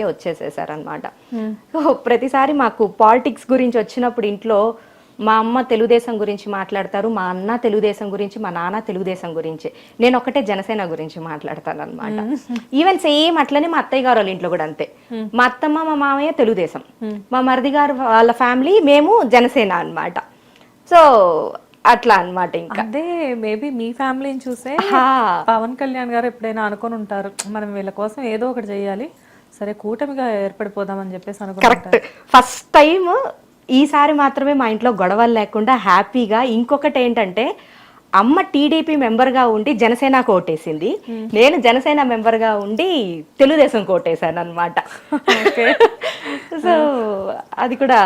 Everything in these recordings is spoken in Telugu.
వచ్చేసేసారనమాట. సో ప్రతిసారి మాకు పాలిటిక్స్ గురించి వచ్చినప్పుడు ఇంట్లో మా అమ్మ తెలుగుదేశం గురించి మాట్లాడతారు, మా అన్న తెలుగుదేశం గురించి, మా నాన్న తెలుగుదేశం గురించి, నేను ఒకటే జనసేన గురించి మాట్లాడతాను అనమాట. ఈవెన్ సేమ్ అట్లనే మా అత్తయ్య గారు వాళ్ళ ఇంట్లో కూడా అంతే. మా అత్తమ్మ మా మామయ్య తెలుగుదేశం, మా మరిది గారు వాళ్ళ ఫ్యామిలీ మేము జనసేన అనమాట. సో అట్లా అనమాట. ఇంకా అదే మేబీ మీ ఫ్యామిలీని చూసే పవన్ కళ్యాణ్ గారు ఎప్పుడైనా అనుకొని ఉంటారు, మనం వీళ్ళ కోసం ఏదో ఒకటి చేయాలి, సరే కూటమిగా ఏర్పడిపోదామని చెప్పేసి అనుకుంటారు. కరెక్ట్. ఫస్ట్ టైం ఈసారి మాత్రమే మా ఇంట్లో గొడవలు లేకుండా హ్యాపీగా. ఇంకొకటి ఏంటంటే అమ్మ టీడీపీ మెంబర్గా ఉండి జనసేనకు ఓటేసింది, నేను జనసేన మెంబర్గా ఉండి తెలుగుదేశం ఓటేసాను అనమాట. సో అది కూడా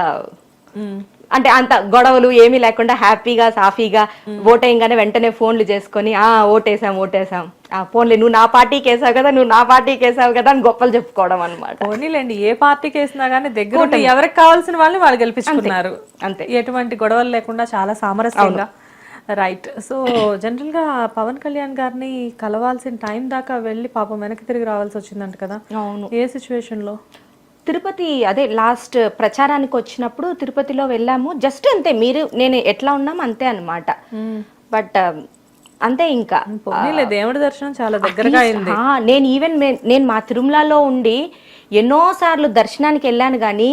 అంటే అంత గొడవలు ఏమీ లేకుండా హ్యాపీగా సాఫీగా ఓటేయంగానే వెంటనే ఫోన్లు చేసుకొని ఓటేసాం ఫోన్లే నువ్వు నా పార్టీకి వేసావు కదా, నువ్వు నా పార్టీకి వేసావు కదా అని గొప్పలు చెప్పుకోవడం అనమాట. పోనీలేండి, ఏ పార్టీకి వేసినా కానీ దగ్గర ఎవరికి కావాల్సిన వాళ్ళని వాళ్ళు గెలిపించుకున్నారు అంతే, ఎటువంటి గొడవలు లేకుండా చాలా సామరస్యంగా. రైట్. సో జనరల్ గా పవన్ కళ్యాణ్ గారిని కలవాల్సిన టైం దాకా వెళ్ళి పాపం వెనక్కి తిరిగి రావాల్సి వచ్చిందంట కదా. అవును. ఏ సిచ్యువేషన్ లో? తిరుపతి అదే లాస్ట్ ప్రచారానికి వచ్చినప్పుడు తిరుపతిలో వెళ్ళాము. జస్ట్ అంతే, మీరు నేను ఎట్లా ఉన్నాము అంతే అనమాట. బట్ అంతే. ఇంకా దేవుడి దర్శనం చాలా దగ్గరగా అయింది. నేను మా తిరుమలలో ఉండి ఎన్నో సార్లు దర్శనానికి వెళ్ళాను, కానీ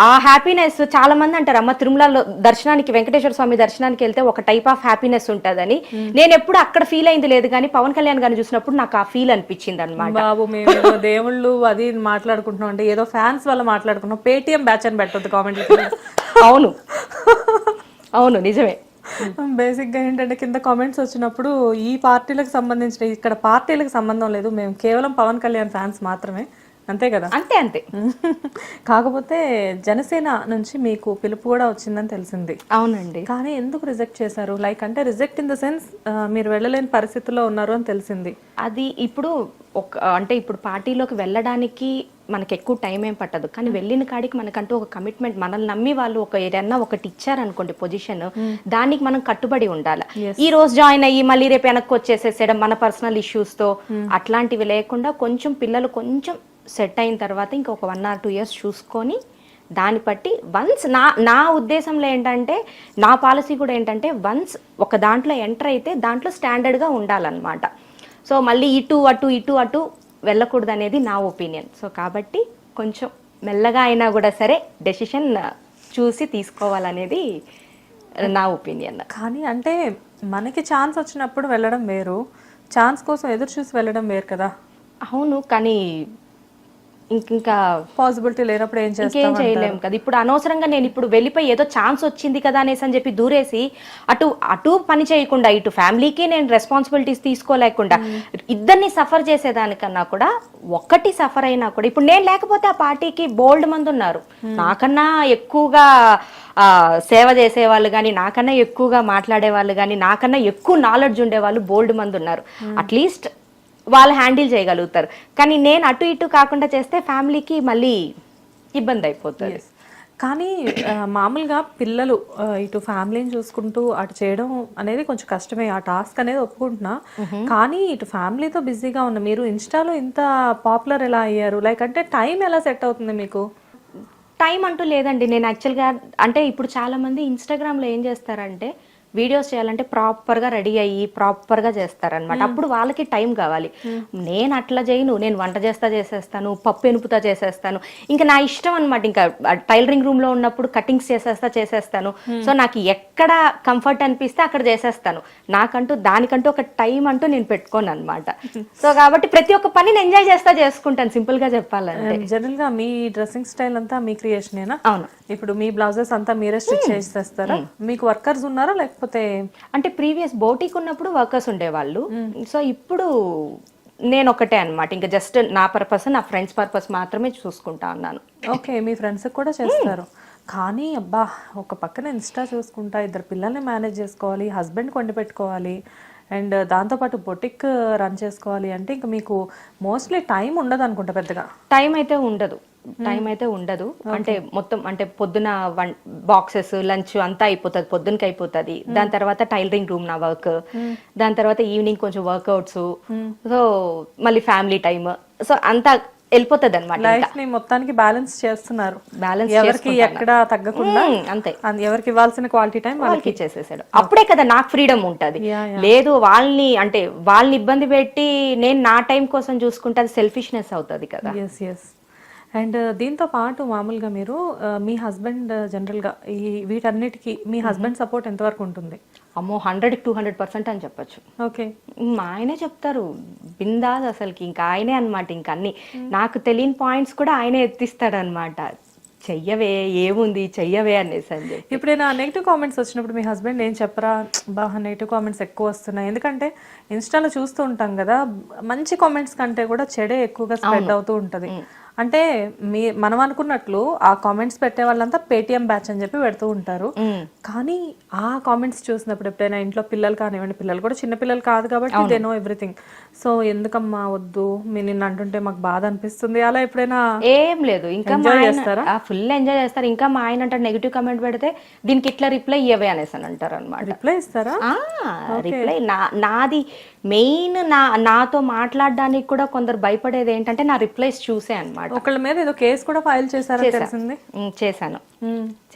ఆ హ్యాపీనెస్ చాలా మంది అంటారు అమ్మ తిరుమలలో దర్శనానికి, వెంకటేశ్వర స్వామి దర్శనానికి వెళ్తే ఒక టైప్ ఆఫ్ హ్యాపీనెస్ ఉంటదని. నేను ఎప్పుడు అక్కడ ఫీల్ అయింది లేదు, కానీ పవన్ కళ్యాణ్ గారిని చూసినప్పుడు నాకు ఆ ఫీల్ అనిపించింది అనమాట. బాబు మేము దేవుళ్ళు అది మాట్లాడుకుంటున్నాం అంటే ఏదో ఫ్యాన్స్ వల్ల మాట్లాడుకుంటున్నాం, పేటిఎం బ్యాచ్ అని పెట్టొద్దు కామెంట్లు. అవును అవును నిజమే. బేసిక్ గా ఏంటంటే కింద కామెంట్స్ వచ్చినప్పుడు ఈ పార్టీలకు సంబంధించిన, ఇక్కడ పార్టీలకు సంబంధం లేదు, మేము కేవలం పవన్ కళ్యాణ్ ఫ్యాన్స్ మాత్రమే, అంతే కదా. అంతే అంతే. కాకపోతే జనసేన నుంచి మీకు పిలుపు కూడా వచ్చిందని తెలిసింది. అవునండి. కానీ ఎందుకు రిజెక్ట్ చేశారు? లైక్ అంటే రిజెక్ట్ ఇన్ ద సెన్స్ మీరు వెళ్ళలేని పరిస్థితిలో ఉన్నారు అని తెలిసింది. అది ఇప్పుడు అంటే ఇప్పుడు పార్టీలోకి వెళ్ళడానికి మనకి ఎక్కువ టైం ఏం పట్టదు, కానీ వెళ్ళిన కాడికి మనకంటూ ఒక కమిట్మెంట్, మనల్ని నమ్మి వాళ్ళు ఏదన్నా ఒకటి ఇచ్చారనుకోండి పొజిషన్, దానికి మనం కట్టుబడి ఉండాలి. ఈ రోజు జాయిన్ అయ్యి మళ్ళీ రేపు వెనక్కి వచ్చేసేసేయడం మన పర్సనల్ ఇష్యూస్ తో అట్లాంటివి లేకుండా కొంచెం పిల్లలు కొంచెం సెట్ అయిన తర్వాత ఇంకొక 1 or 2 years చూసుకొని దాన్ని బట్టి వన్స్ నా ఉద్దేశంలో ఏంటంటే, నా పాలసీ కూడా ఏంటంటే వన్స్ ఒక దాంట్లో ఎంటర్ అయితే దాంట్లో స్టాండర్డ్గా ఉండాలన్నమాట. సో మళ్ళీ ఇటు అటు వెళ్ళకూడదు అనేది నా ఒపీనియన్. సో కాబట్టి కొంచెం మెల్లగా అయినా కూడా సరే డెసిషన్ చూసి తీసుకోవాలనేది నా ఒపీనియన్. కానీ అంటే మనకి ఛాన్స్ వచ్చినప్పుడు వెళ్ళడం వేరు, ఛాన్స్ కోసం ఎదురు చూసి వెళ్ళడం వేరు కదా. అవును, కానీ ఇంకా పాసిబిలిటీ లేనప్పుడు ఏం చేయలేము కదా. ఇప్పుడు అనవసరంగా నేను ఇప్పుడు వెళ్ళిపోయి ఏదో ఛాన్స్ వచ్చింది కదా అనేసి అని చెప్పి దూరేసి అటు పని చేయకుండా ఇటు ఫ్యామిలీకి నేను రెస్పాన్సిబిలిటీస్ తీసుకోలేకుండా ఇద్దరిని సఫర్ చేసేదానికన్నా కూడా ఒకటి సఫర్ అయినా కూడా, ఇప్పుడు నేను లేకపోతే ఆ పార్టీకి బోల్డ్ మంది ఉన్నారు, నాకన్నా ఎక్కువగా సేవ చేసేవాళ్ళు కానీ, నాకన్నా ఎక్కువగా మాట్లాడే వాళ్ళు కానీ, నాకన్నా ఎక్కువ నాలెడ్జ్ ఉండేవాళ్ళు బోల్డ్ మంది ఉన్నారు. అట్లీస్ట్ వాళ్ళు హ్యాండిల్ చేయగలుగుతారు. కానీ నేను అటు ఇటు కాకుండా చేస్తే ఫ్యామిలీకి మళ్ళీ ఇబ్బంది అయిపోతుంది. కానీ మామూలుగా పిల్లలు ఇటు ఫ్యామిలీని చూసుకుంటూ అటు చేయడం అనేది కొంచెం కష్టమే, ఆ టాస్క్ అనేది ఒప్పుకుంటున్నా. కానీ ఇటు ఫ్యామిలీతో బిజీగా ఉన్న మీరు ఇన్స్టాలో ఇంత పాపులర్ ఎలా అయ్యారు? లైక్ అంటే టైం ఎలా సెట్ అవుతుంది మీకు? టైం అంటూ లేదండి. నేను యాక్చువల్గా అంటే ఇప్పుడు చాలా మంది ఇన్స్టాగ్రామ్లో ఏం చేస్తారంటే వీడియోస్ చేయాలంటే ప్రాపర్గా రెడీ అయ్యి ప్రాపర్గా చేస్తారనమాట. అప్పుడు వాళ్ళకి టైం కావాలి. నేను అట్లా చేయను, నేను వంట చేసేస్తాను, పప్పు ఎనుపుతా చేసేస్తాను, ఇంకా నా ఇష్టం అనమాట. ఇంకా టైలరింగ్ రూమ్లో ఉన్నప్పుడు కటింగ్స్ చేసేస్తాను. సో నాకు ఎక్కడ కంఫర్ట్ అనిపిస్తే అక్కడ చేసేస్తాను. దానికంటూ ఒక టైం అంటూ నేను పెట్టుకోను అనమాట. సో కాబట్టి ప్రతి ఒక్క పని నేను ఎంజాయ్ చేసుకుంటాను, సింపుల్ గా చెప్పాలంటే. జనరల్ గా మీ డ్రెస్సింగ్ స్టైల్ అంతా మీ క్రియేషనేనా? అవును. ఇప్పుడు మీ బ్లౌజెస్ అంతా మీరే స్టిచ్ చేసేస్తారా? మీకు వర్కర్స్ ఉన్నారా లేకపోతే? అంటే ప్రీవియస్ బోటిక్ ఉన్నప్పుడు వర్కర్స్ ఉండేవాళ్ళు. సో ఇప్పుడు నేను ఒకటే అనమాట, ఇంకా జస్ట్ నా పర్పస్, నా ఫ్రెండ్స్ పర్పస్ మాత్రమే చూసుకుంటా ఉన్నాను. ఓకే, మీ ఫ్రెండ్స్ కూడా చేస్తారు. కానీ అబ్బా, ఒక పక్కన ఇన్స్టా చూసుకుంటా, 2 పిల్లల్ని మేనేజ్ చేసుకోవాలి, హస్బెండ్ కొండి పెట్టుకోవాలి, అండ్ దాంతోపాటు బొటిక్ రన్ చేసుకోవాలి అంటే ఇంకా మీకు మోస్ట్లీ టైం ఉండదు అనుకుంటా. పెద్దగా టైం అయితే ఉండదు. అంటే మొత్తం అంటే పొద్దున బాక్సెస్ లంచ్ అంతా అయిపోతుంది, పొద్దునకి అయిపోతుంది. దాని తర్వాత టైలరింగ్ రూమ్ నా వర్క్, దాని తర్వాత ఈవినింగ్ కొంచెం వర్కౌట్స్, సో మళ్ళీ ఫ్యామిలీ టైమ్, సో అంతా వెళ్ళిపోతుంది అనమాట. లైఫ్ ని మొత్తానికి బ్యాలెన్స్ చేస్తున్నారు, బ్యాలెన్స్ ఎవరికి ఎక్కడ తగ్గకుండా అంతే, ఎవరికి ఇవ్వాల్సిన క్వాలిటీ టైం వాళ్ళకి ఇచ్చేసేసాడు. అప్పుడే కదా నాకు ఫ్రీడమ్ ఉంటది. లేదు వాళ్ళని అంటే వాళ్ళని ఇబ్బంది పెట్టి నేను నా టైం కోసం చూసుకుంటే అది సెల్ఫిష్నెస్ అవుతుంది కదా. Yes yes. అండ్ దీంతో పాటు మామూలుగా మీరు మీ హస్బెండ్ జనరల్గా ఈ వీటన్నిటికీ మీ హస్బెండ్ సపోర్ట్ ఎంతవరకు ఉంటుంది? అమ్మో 100-200% అని చెప్పొచ్చు. ఓకే, మా ఆయనే చెప్తారు బిందాస్ అసలుకి, ఇంకా ఆయనే అనమాట. ఇంకా అన్ని నాకు తెలియని పాయింట్స్ కూడా ఆయనే ఎత్తిస్తాడు అనమాట. చెయ్యవే ఏముంది చెయ్యవే అనేసి అని చెప్పి. ఇప్పుడైనా నెగిటివ్ కామెంట్స్ వచ్చినప్పుడు మీ హస్బెండ్ ఏం చెప్పరా? బాగా నెగిటివ్ కామెంట్స్ ఎక్కువ వస్తున్నాయి, ఎందుకంటే ఇన్స్టాలో చూస్తూ ఉంటాం కదా, మంచి కామెంట్స్ కంటే కూడా చెడే ఎక్కువగా స్ప్రెడ్ అవుతూ ఉంటది. అంటే మనం అనుకున్నట్లు ఆ కామెంట్స్ పెట్టే వాళ్ళంతా పేటిఎం బ్యాచ్ అని చెప్పి పెడుతూ ఉంటారు, కానీ ఆ కామెంట్స్ చూసినప్పుడు ఎప్పుడైనా ఇంట్లో పిల్లలు కానివ్వండి, పిల్లలు కూడా చిన్న పిల్లలు కాదు కాబట్టి దే నో ఎవ్రీథింగ్, సో ఎందుకమ్మా వద్దు మీ నిన్ను అంటుంటే మాకు బాధ అనిపిస్తుంది, అలా ఎప్పుడైనా? ఏం లేదు, ఇంకా ఫుల్ ఎంజాయ్ చేస్తారు. ఇంకా మా ఆయన అంటారు నెగిటివ్ కామెంట్ పెడితే దీనికి ఇట్లా రిప్లై ఇవ్వే అనేసి అని అంటారు అనమాట. రిప్లై ఇస్తారా? రిప్లై నాది మెయిన్ నాతో మాట్లాడడానికి కూడా కొందరు భయపడేది ఏంటంటే నా రిప్లైస్ చూసే అనమాట. ఒకళ్ళ మీద ఏదో కేసు కూడా ఫైల్ చేశారు,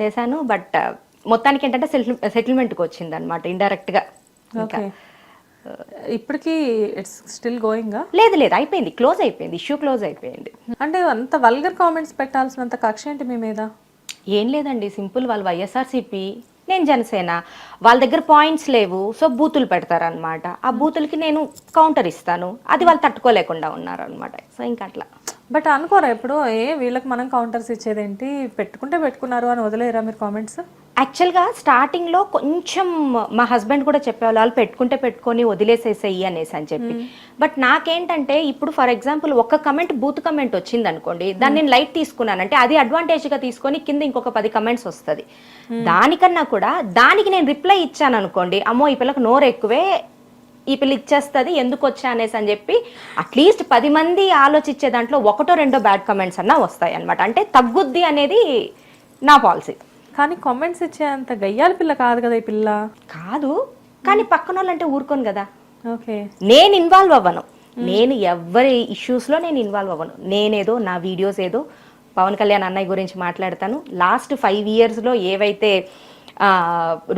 చేశాను బట్ మొత్తానికి ఏంటంటే సెటిల్మెంట్కి వచ్చింది అనమాట ఇండైరెక్ట్ గా. ఇప్పటికి ఇట్స్ స్టిల్ గోయింగ్? లేదు అయిపోయింది, క్లోజ్ అయిపోయింది, ఇష్యూ క్లోజ్ అయిపోయింది. అంటే అంత వల్గర్ కామెంట్స్ పెట్టాల్సినంత కక్ష ఏంటి మీ మీద? ఏం లేదండి, సింపుల్. వాళ్ళు వైఎస్ఆర్సీపీ, నేను జనసేన, వాళ్ళ దగ్గర పాయింట్స్ లేవు, సో బూతులు పెడతారనమాట. ఆ బూతులకి నేను కౌంటర్ ఇస్తాను, అది వాళ్ళు తట్టుకోలేకుండా ఉన్నారనమాట. సో ఇంకా అట్లా. బట్ అనుకోరా ఎప్పుడు వీళ్ళకి మనం కౌంటర్స్ ఇచ్చేదేంటి, పెట్టుకున్నారు అని వదిలేరా మీరు కామెంట్స్? యాక్చువల్గా స్టార్టింగ్లో కొంచెం మా హస్బెండ్ కూడా చెప్పేవాళ్ళు వాళ్ళు పెట్టుకొని వదిలేసేసేయి అనేసి అని చెప్పి. బట్ నాకేంటంటే ఇప్పుడు ఫర్ ఎగ్జాంపుల్ ఒక కమెంట్ బూత్ కమెంట్ వచ్చింది అనుకోండి, దాన్ని నేను లైట్ తీసుకున్నానంటే అది అడ్వాంటేజ్గా తీసుకొని కింద ఇంకొక 10 కమెంట్స్ వస్తుంది. దానికన్నా కూడా దానికి నేను రిప్లై ఇచ్చాను అనుకోండి, అమ్మో ఈ పిల్లకి నోరు ఎక్కువే, ఈ పిల్ల ఇచ్చేస్తుంది ఎందుకు వచ్చా అనేసి అని చెప్పి అట్లీస్ట్ 10 మంది ఆలోచించే దాంట్లో 1-2 బ్యాడ్ కమెంట్స్ అన్నా వస్తాయి అనమాట. అంటే తగ్గుద్ది అనేది నా పాలసీ. కానీ కామెంట్స్ ఇచ్చే అంత గయ్యాల పిల్ల కాదు కదా ఈ పిల్ల. కాదు, కానీ పక్కన వాళ్ళంటే ఊరుకోను కదా. ఓకే, నేను ఇన్వాల్వ్ అవ్వను, నేను ఎవరి ఇష్యూస్లో నేను ఇన్వాల్వ్ అవ్వను. నేనేదో నా వీడియోస్ ఏదో పవన్ కళ్యాణ్ అన్నయ్య గురించి మాట్లాడతాను. లాస్ట్ 5 yearsలో ఏవైతే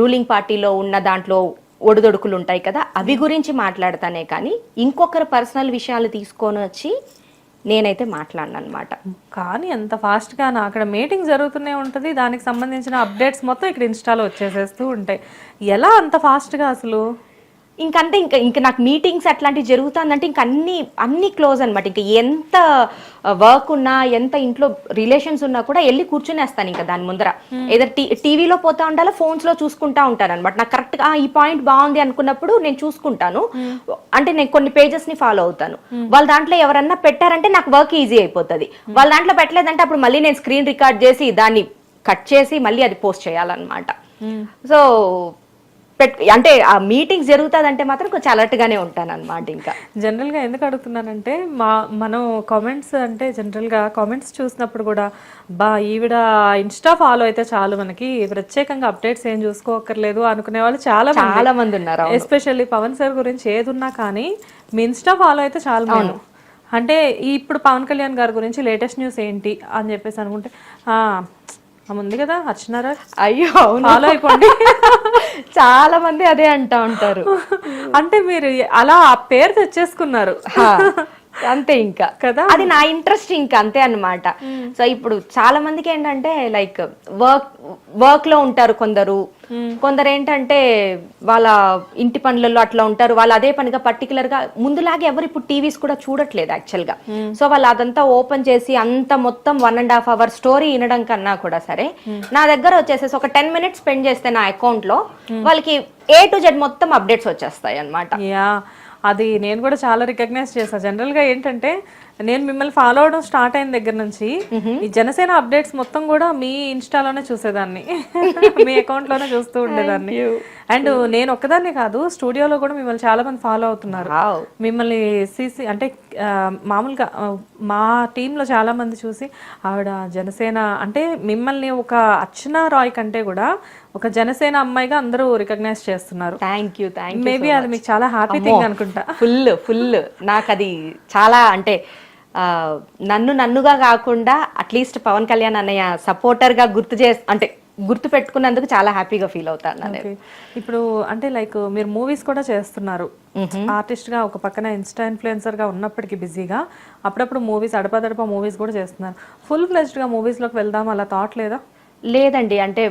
రూలింగ్ పార్టీలో ఉన్న దాంట్లో ఒడిదొడుకులు ఉంటాయి కదా, అవి గురించి మాట్లాడతానే కానీ ఇంకొకరు పర్సనల్ విషయాలు తీసుకొని వచ్చి నేనైతే మాట్లాడను అనమాట. కానీ అంత ఫాస్ట్గా అక్కడ మీటింగ్ జరుగుతూనే ఉంటుంది, దానికి సంబంధించిన అప్డేట్స్ మొత్తం ఇక్కడ ఇన్స్టాలో వచ్చేసేస్తూ ఉంటాయి. ఎలా అంత ఫాస్ట్గా అసలు? ఇంకంతే, ఇంకా నాకు మీటింగ్స్ అట్లాంటివి జరుగుతుందంటే ఇంక అన్ని క్లోజ్ అనమాట. ఇంకా ఎంత వర్క్ ఉన్నా, ఎంత ఇంట్లో రిలేషన్స్ ఉన్నా కూడా వెళ్ళి కూర్చునేస్తాను ఇంకా దాని ముందర. ఏదో టీవీలో పోతా ఉండాలా, ఫోన్స్ లో చూసుకుంటా ఉంటాను అనమాట. నాకు కరెక్ట్ గా ఈ పాయింట్ బాగుంది అనుకున్నప్పుడు నేను చూసుకుంటాను. అంటే నేను కొన్ని పేజెస్ ని ఫాలో అవుతాను. వాళ్ళ దాంట్లో ఎవరన్నా పెట్టారంటే నాకు వర్క్ ఈజీ అయిపోతుంది. వాళ్ళ దాంట్లో పెట్టలేదంటే అప్పుడు మళ్ళీ నేను స్క్రీన్ రికార్డ్ చేసి దాన్ని కట్ చేసి మళ్ళీ అది పోస్ట్ చేయాలన్నమాట. సో అంటే ఆ మీటింగ్స్ జరుగుతుందంటే మాత్రం కొంచెం అలర్ట్ గానే ఉంటాను అనమాట. ఇంకా జనరల్ గా ఎందుకు అడుగుతున్నానంటే మనం కామెంట్స్ అంటే జనరల్ గా కామెంట్స్ చూసినప్పుడు కూడా ఈవిడ ఇన్స్టా ఫాలో అయితే చాలు, మనకి ప్రత్యేకంగా అప్డేట్స్ ఏం చూసుకోకర్లేదు అనుకునే వాళ్ళు చాలా మంది ఉన్నారు. ఎస్పెషల్లీ పవన్ సార్ గురించి ఏది ఉన్నా కానీ మీ ఇన్స్టా ఫాలో అయితే చాలు. అంటే ఇప్పుడు పవన్ కళ్యాణ్ గారి గురించి లేటెస్ట్ న్యూస్ ఏంటి అని చెప్పేసి అనుకుంటే ఉంది కదా అర్చనారా, అయ్యో ఫాలో అయిపోండి. చాలా మంది అదే అంటా ఉంటారు. అంటే మీరు అలా ఆ పేరు తెచ్చేసుకున్నారు అంతే ఇంకా కదా, అది నా ఇంట్రెస్ట్ ఇంకా అంతే అన్నమాట. సో ఇప్పుడు చాలా మందికి ఏంటంటే లైక్ వర్క్ లో ఉంటారు కొందరు ఏంటంటే వాళ్ళ ఇంటి పనులలో అట్లా ఉంటారు. వాళ్ళు అదే పనిగా పర్టికులర్ గా ముందులాగే ఎవరు ఇప్పుడు టీవీస్ కూడా చూడట్లేదు యాక్చువల్ గా. సో వాళ్ళు అదంతా ఓపెన్ చేసి అంత మొత్తం 1.5 hour స్టోరీ వినడం కన్నా కూడా సరే నా దగ్గర వచ్చేసేసి ఒక 10 minutes స్పెండ్ చేస్తే నా అకౌంట్ లో వాళ్ళకి A to Z మొత్తం అప్డేట్స్ వచ్చేస్తాయి అన్నమాట. అది నేను కూడా చాలా రికగ్నైజ్ చేశాను. జనరల్ గా ఏంటంటే నేను మిమ్మల్ని ఫాలో అవడం స్టార్ట్ అయిన దగ్గర నుంచి ఈ జనసేన అప్డేట్స్ మొత్తం కూడా మీ ఇన్స్టాలోనే చూసేదాన్ని, మీ అకౌంట్ లోనే చూస్తూ ఉండేదాన్ని. అండ్ నేను ఒక్కదాన్నే కాదు, స్టూడియోలో కూడా మిమ్మల్ని చాలా మంది ఫాలో అవుతున్నారు. మిమ్మల్ని అంటే మామూలుగా మా టీంలో చాలా మంది చూసి ఆవిడ జనసేన అంటే మిమ్మల్ని ఒక అర్చనా రాయ్ కంటే కూడా ఒక జనసేన అమ్మాయిగా అందరూ రికగ్నైజ్ చేస్తున్నారు. Thank you. మేబీ అది మీకు చాలా హ్యాపీ థింగ్ అనుకుంటా. ఫుల్ నాకు అది చాలా అంటే నన్నుగా కాకుండా అట్లీస్ట్ పవన్ కళ్యాణ్ అన్నయ్య సపోర్టర్గా అంటే గుర్తు పెట్టుకున్నందుకు చాలా హ్యాపీగా ఫీల్ అవుతాను నేను. ఇప్పుడు అంటే లైక్ మీరు మూవీస్ కూడా చేస్తున్నారు, ఆర్టిస్ట్ గా ఒక పక్కన ఇన్స్టా ఇన్ఫ్లుయెన్సర్ గా ఉన్నప్పటికీ బిజీగా అప్పుడప్పుడు మూవీస్ అడపదడప మూవీస్ కూడా చేస్తున్నారు. ఫుల్ ఫ్లెజ్డ్ గా మూవీస్ లోకి వెళ్దాం అలా థాట్ లేదా? లేదండి, అంటే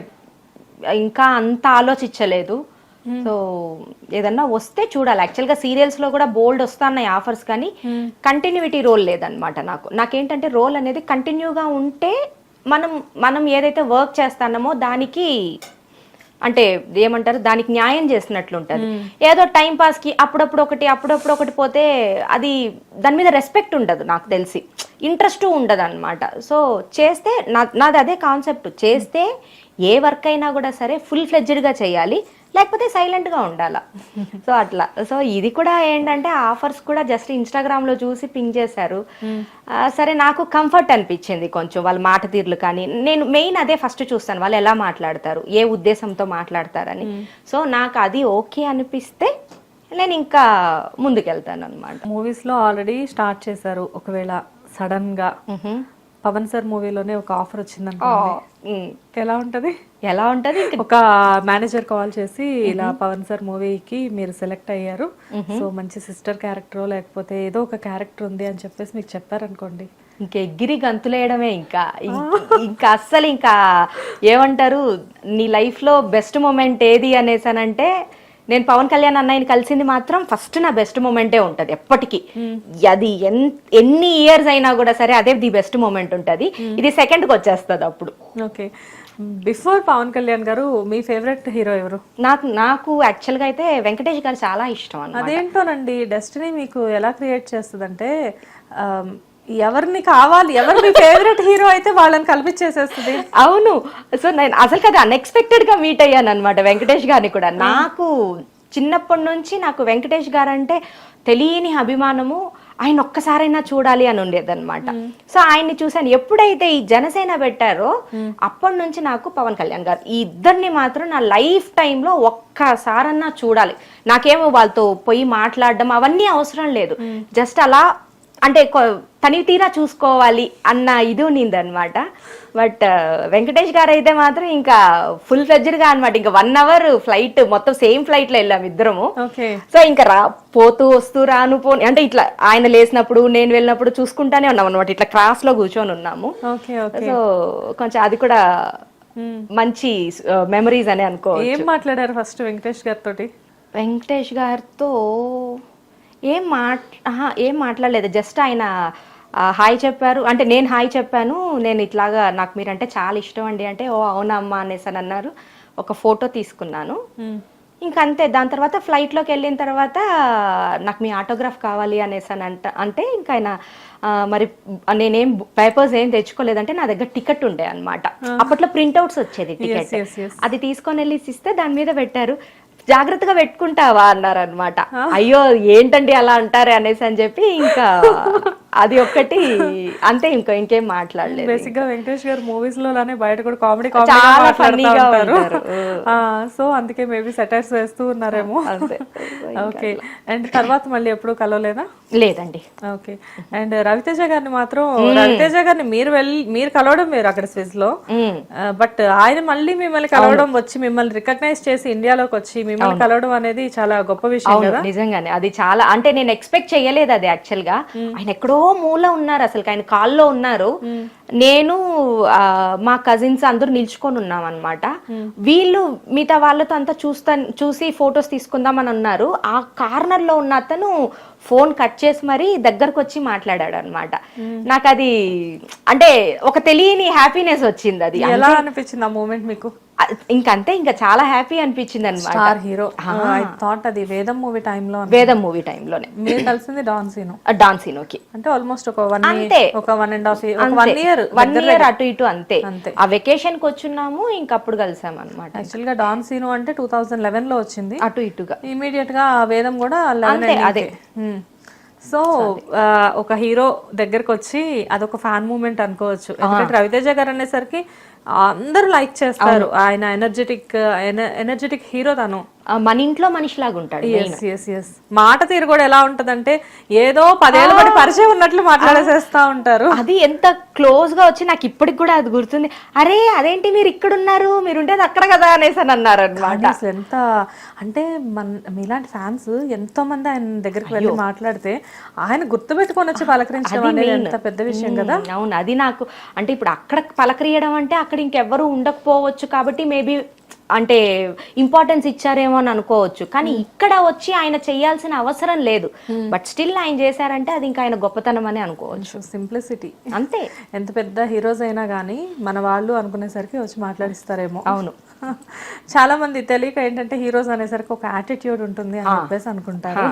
ఇంకా అంత ఆలోచించలేదు. సో ఏదన్నా వస్తే చూడాలి. యాక్చువల్గా సీరియల్స్ లో కూడా బోల్డ్ వస్తున్నాయి ఆఫర్స్, కానీ కంటిన్యూటీ రోల్ లేదనమాట. నాకేంటంటే రోల్ అనేది కంటిన్యూగా ఉంటే మనం ఏదైతే వర్క్ చేస్తున్నామో దానికి అంటే ఏమంటారు, దానికి న్యాయం చేసినట్లు ఉంటుంది. ఏదో టైం పాస్ కి అప్పుడప్పుడు ఒకటి పోతే అది దాని మీద రెస్పెక్ట్ ఉండదు, నాకు తెలిసి ఇంట్రెస్ట్ ఉండదు అనమాట. సో చేస్తే నాది అదే కాన్సెప్ట్, చేస్తే ఏ వర్క్ అయినా కూడా సరే ఫుల్ ఫ్లెడ్జ్డ్గా చేయాలి, లేకపోతే సైలెంట్గా ఉండాలా. సో అట్లా. సో ఇది కూడా ఏంటంటే ఆఫర్స్ కూడా జస్ట్ ఇన్స్టాగ్రామ్లో చూసి పింక్ చేశారు. సరే నాకు కంఫర్ట్ అనిపించింది కొంచెం వాళ్ళ మాట తీరులు, కానీ నేను మెయిన్ అదే ఫస్ట్ చూస్తాను, వాళ్ళు ఎలా మాట్లాడతారు, ఏ ఉద్దేశంతో మాట్లాడతారని. సో నాకు అది ఓకే అనిపిస్తే నేను ఇంకా ముందుకెళ్తాను అనమాట. మూవీస్లో ఆల్రెడీ స్టార్ట్ చేశారు, ఒకవేళ సడన్గా పవన్ సార్ మూవీలోనే ఒక ఆఫర్ వచ్చిందనుకోండి, ఎలా ఉంటది? ఒక మేనేజర్ కాల్ చేసి ఇలా పవన్ సార్ మూవీకి మీరు సెలెక్ట్ అయ్యారు, సో మంచి సిస్టర్ క్యారెక్టర్ లేకపోతే ఏదో ఒక క్యారెక్టర్ ఉంది అని చెప్పేసి మీకు చెప్పారనుకోండి, ఇంకా ఎగిరి గంతులేయడమే. ఇంకా అస్సలు ఇంకా ఏమంటారు, నీ లైఫ్ లో బెస్ట్ మూమెంట్ ఏది అనేసానంటే నేను పవన్ కళ్యాణ్ అన్నయ్యని కలిసింది మాత్రం ఫస్ట్ నా బెస్ట్ మూమెంటే ఉంటుంది ఎప్పటికీ. అది ఎన్ని ఇయర్స్ అయినా కూడా సరే అదే ది బెస్ట్ మూమెంట్ ఉంటుంది. ఇది సెకండ్కి వచ్చేస్తుంది అప్పుడు. ఓకే, బిఫోర్ పవన్ కళ్యాణ్ గారు మీ ఫేవరెట్ హీరో ఎవరు? నాకు యాక్చువల్గా అయితే వెంకటేష్ గారు చాలా ఇష్టం అన్నమాట. అదేంటోనండి, డెస్టినీ మీకు ఎలా క్రియేట్ చేస్తుందంటే ఎవరిని కావాలి, ఎవరు మీ ఫేవరెట్ హీరో అయితే వాళ్ళని కల్పించేసేస్తుంది. అవును. సో నేను అసలు కదా అన్ఎక్స్పెక్టెడ్ గా మీట్ అయ్యాను అనమాట వెంకటేష్ గారిని కూడా. నాకు చిన్నప్పటి నుంచి నాకు వెంకటేష్ గారు అంటే తెలియని అభిమానము, ఆయన ఒక్కసారైనా చూడాలి అని ఉండేదన్నమాట. సో ఆయన్ని చూసాను. ఎప్పుడైతే ఈ జనసేన పెట్టారో అప్పటి నుంచి నాకు పవన్ కళ్యాణ్ గారు, ఈ ఇద్దరిని మాత్రం నా లైఫ్ టైంలో ఒక్కసారన్నా చూడాలి. నాకేమో వాళ్ళతో పోయి మాట్లాడడం అవన్నీ అవసరం లేదు, జస్ట్ అలా అంటే తని తీరా చూసుకోవాలి అన్న ఇది ఉన్నిందనమాట. బట్ వెంకటేష్ గారు అయితే మాత్రం ఇంకా ఫుల్ ఫ్లెడ్జ్డ్గా అనమాట. ఇంకా 1 hour ఫ్లైట్, మొత్తం సేమ్ ఫ్లైట్ లో వెళ్ళాము ఇద్దరము. సో ఇంకా పోతూ వస్తూ రాను పోని అంటే ఇట్లా ఆయన లేసినప్పుడు నేను వెళ్ళినప్పుడు చూసుకుంటానే ఉన్నాం అనమాట, ఇట్లా క్రాస్ లో కూర్చొని ఉన్నాము. సో కొంచెం అది కూడా మంచి మెమరీస్ అని అనుకో. ఏం మాట్లాడారు ఫస్ట్ వెంకటేష్ గారితో? వెంకటేష్ గారితో ఏం మాట్లాడలేదు, జస్ట్ ఆయన హాయ్ చెప్పారు. అంటే నేను హాయ్ చెప్పాను, నేను ఇట్లాగా నాకు మీరంటే చాలా ఇష్టం అండి అంటే, ఓ అవునమ్మా అనేసి అని అన్నారు. ఒక ఫోటో తీసుకున్నాను, ఇంకా అంతే. దాని తర్వాత ఫ్లైట్లోకి వెళ్ళిన తర్వాత నాకు మీ ఆటోగ్రాఫ్ కావాలి అనేసి అని అంటే ఇంకా ఆయన మరి నేనేం పేపర్స్ ఏం తెచ్చుకోలేదంటే నా దగ్గర టికెట్ ఉండే అనమాట. అప్పట్లో ప్రింట్అవుట్స్ వచ్చేది టికెట్, అది తీసుకొని వెళ్ళి ఇస్తే దాని మీద పెట్టారు. జాగ్రత్తగా పెట్టుకుంటావా అన్నారు అనమాట. అయ్యో ఏంటండి అలా అంటారే అనేసి అని చెప్పి ఇంకా అది ఒక్కటి అంతే, ఇంకేం మాట్లాడలేదు. బేసిక్ గా వెంకటేష్ గారు మూవీస్ లోనే బయట కూడా కామెడీ చాలా ఫన్నీగా ఉంటారు. సో అందుకే మేబీ సెటైర్స్ వేస్తూ ఉన్నారేమో. ఓకే, అండ్ తర్వాత మళ్ళీ ఎప్పుడు కలవలేదా? లేదండి. ఓకే, అండ్ రవితేజ గారిని మాత్రం, రవితేజ గారిని మీరు కలవడం వేరు అక్కడ స్విజ్ లో, బట్ ఆయన మళ్ళీ మిమ్మల్ని కలవడం, వచ్చి మిమ్మల్ని రికగ్నైజ్ చేసి ఇండియాలోకి వచ్చి మిమ్మల్ని కలవడం అనేది చాలా గొప్ప విషయం కదా. నిజంగానే అది చాలా, అంటే నేను ఎక్స్పెక్ట్ చేయలేదు అది. యాక్చువల్ గా ఆయన ఎక్కడో మూల ఉన్నారు, అసలు ఆయన కాల్లో ఉన్నారు. నేను మా కజిన్స్ అందరూ నిల్చుకొని ఉన్నాం అనమాట. వీళ్ళు మిగతా వాళ్ళతో అంతా చూసి ఫొటోస్ తీసుకుందాం అని ఉన్నారు. ఆ కార్నర్ లో ఉన్న అతను ఫోన్ కట్ చేసి మరీ దగ్గరకు వచ్చి మాట్లాడాడు అనమాట. నాకు అది అంటే ఒక తెలియని హ్యాపీనెస్ వచ్చింది. అది ఎలా అనిపించింది ఆ మూమెంట్ మీకు? ఇంకంతే, ఇంకా చాలా హ్యాపీ అనిపించింది అనమాట. స్టార్ హీరో, ఐ థాట్ అది వేదం మూవీ టైంలో. వేదం మూవీ టైంలోనే మీరు కలిసింది డాన్ సీనుకి, అంటే ఆల్మోస్ట్ ఒక 1.5 year అటు ఇటు అంతే. ఆ వెకేషన్ కి వచ్చున్నాము, ఇంకప్పుడు కలిసాము అనమాట. యాక్చువల్ గా డాన్ సీను అంటే 2011 లో వచ్చింది, అటు ఇటుగా. ఇమీడియట్ గా వేదం కూడా అదే. సో ఒక హీరో దగ్గరకు వచ్చి అదొక ఫ్యాన్ మూమెంట్ అనుకోవచ్చు. ఎందుకంటే రవితేజ గారు అనేసరికి అందరూ లైక్ చేస్తారు, ఆయన ఎనర్జెటిక్ హీరో తను. మన ఇంట్లో మనిషిలాగా ఉంటాడు main. ఎస్ మాట తీరు కూడా ఎలా ఉంటదంటే ఏదో 10 ఏళ్ళ బట్టి పరిచయం ఉన్నట్లు మాట్లాడేసేస్తా ఉంటారు. అది ఎంత క్లోజ్ గా వచ్చి నాకు ఇప్పటికి కూడా అది గుర్తుంది. అరే అదేంటి మీరు ఇక్కడ ఉన్నారు, మీరు ఉండేది అక్కడ కదా అనేసి అని అన్నారు అనమాట. అసలు ఎంత అంటే మీలాంటి ఫ్యాన్స్ ఎంతో మంది ఆయన దగ్గరికి వెళ్ళి మాట్లాడితే ఆయన గుర్తుపెట్టుకొని వచ్చి పలకరించడం అనేది ఎంత పెద్ద విషయం కదా. అవును, అది నాకు అంటే ఇప్పుడు అక్కడ పలకరియడం అంటే అక్కడ ఇంకెవ్వరు ఉండకపోవచ్చు కాబట్టి మేబీ అంటే ఇంపార్టెన్స్ ఇచ్చారేమో అని అనుకోవచ్చు, కానీ ఇక్కడ వచ్చి ఆయన చేయాల్సిన అవసరం లేదు, బట్ స్టిల్ ఆయన చేశారంటే అది ఇంకా ఆయన గొప్పతనం అని అనుకోవచ్చు. సింప్లిసిటీ అంతే. ఎంత పెద్ద హీరోస్ అయినా కానీ మన వాళ్ళు అనుకునేసరికి వచ్చి మాట్లాడిస్తారేమో. అవును. చాలా మంది తెలియక ఏంటంటే హీరోస్ అనేసరికి ఒక యాటిట్యూడ్ ఉంటుంది అని చెప్పేసి అనుకుంటారు,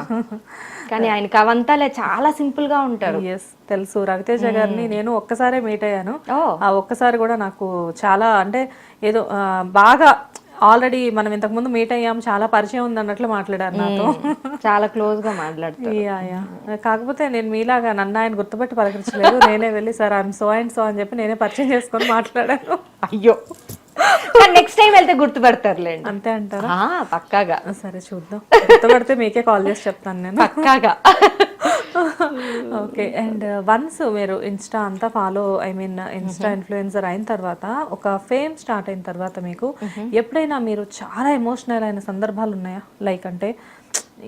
కానీ ఆయనకి అవంతాలే చాలా సింపుల్ గా ఉంటారు. ఎస్ తెలుసు. రవితేజ గారిని నేను ఒక్కసారే మీట్ అయ్యాను. ఆ ఒక్కసారి కూడా నాకు చాలా అంటే ఏదో బాగా ఆల్రెడీ మనం ఇంతకు ముందు మీట్ అయ్యాము, చాలా పరిచయం ఉంది అన్నట్లు మాట్లాడారు నాతో. చాలా క్లోజ్ గా మాట్లాడుతారు. కాకపోతే నేను మీలాగా నన్ను ఆయన గుర్తుపట్టి పలకరించలేదు. నేనే వెళ్ళి sir I'm so and so అని చెప్పి నేనే పరిచయం చేసుకొని మాట్లాడాను. అయ్యో, నెక్స్ట్ టైం వెళ్తే గుర్తుపడతారులేండి. అంతే అంటారా? పక్కాగా. సరే చూద్దాం, గుర్తుపడితే మీకే కాల్ చేసి చెప్తాను నేను పక్కాగా. ఓకే. అండ్ వన్స్ మీరు ఇన్స్టా అంతా ఫాలో ఇన్స్టా ఇన్ఫ్లుయెన్సర్ అయిన తర్వాత, ఒక ఫేమ్ స్టార్ట్ అయిన తర్వాత మీకు ఎప్పుడైనా మీరు చాలా ఎమోషనల్ అయిన సందర్భాలు ఉన్నాయా? లైక్ అంటే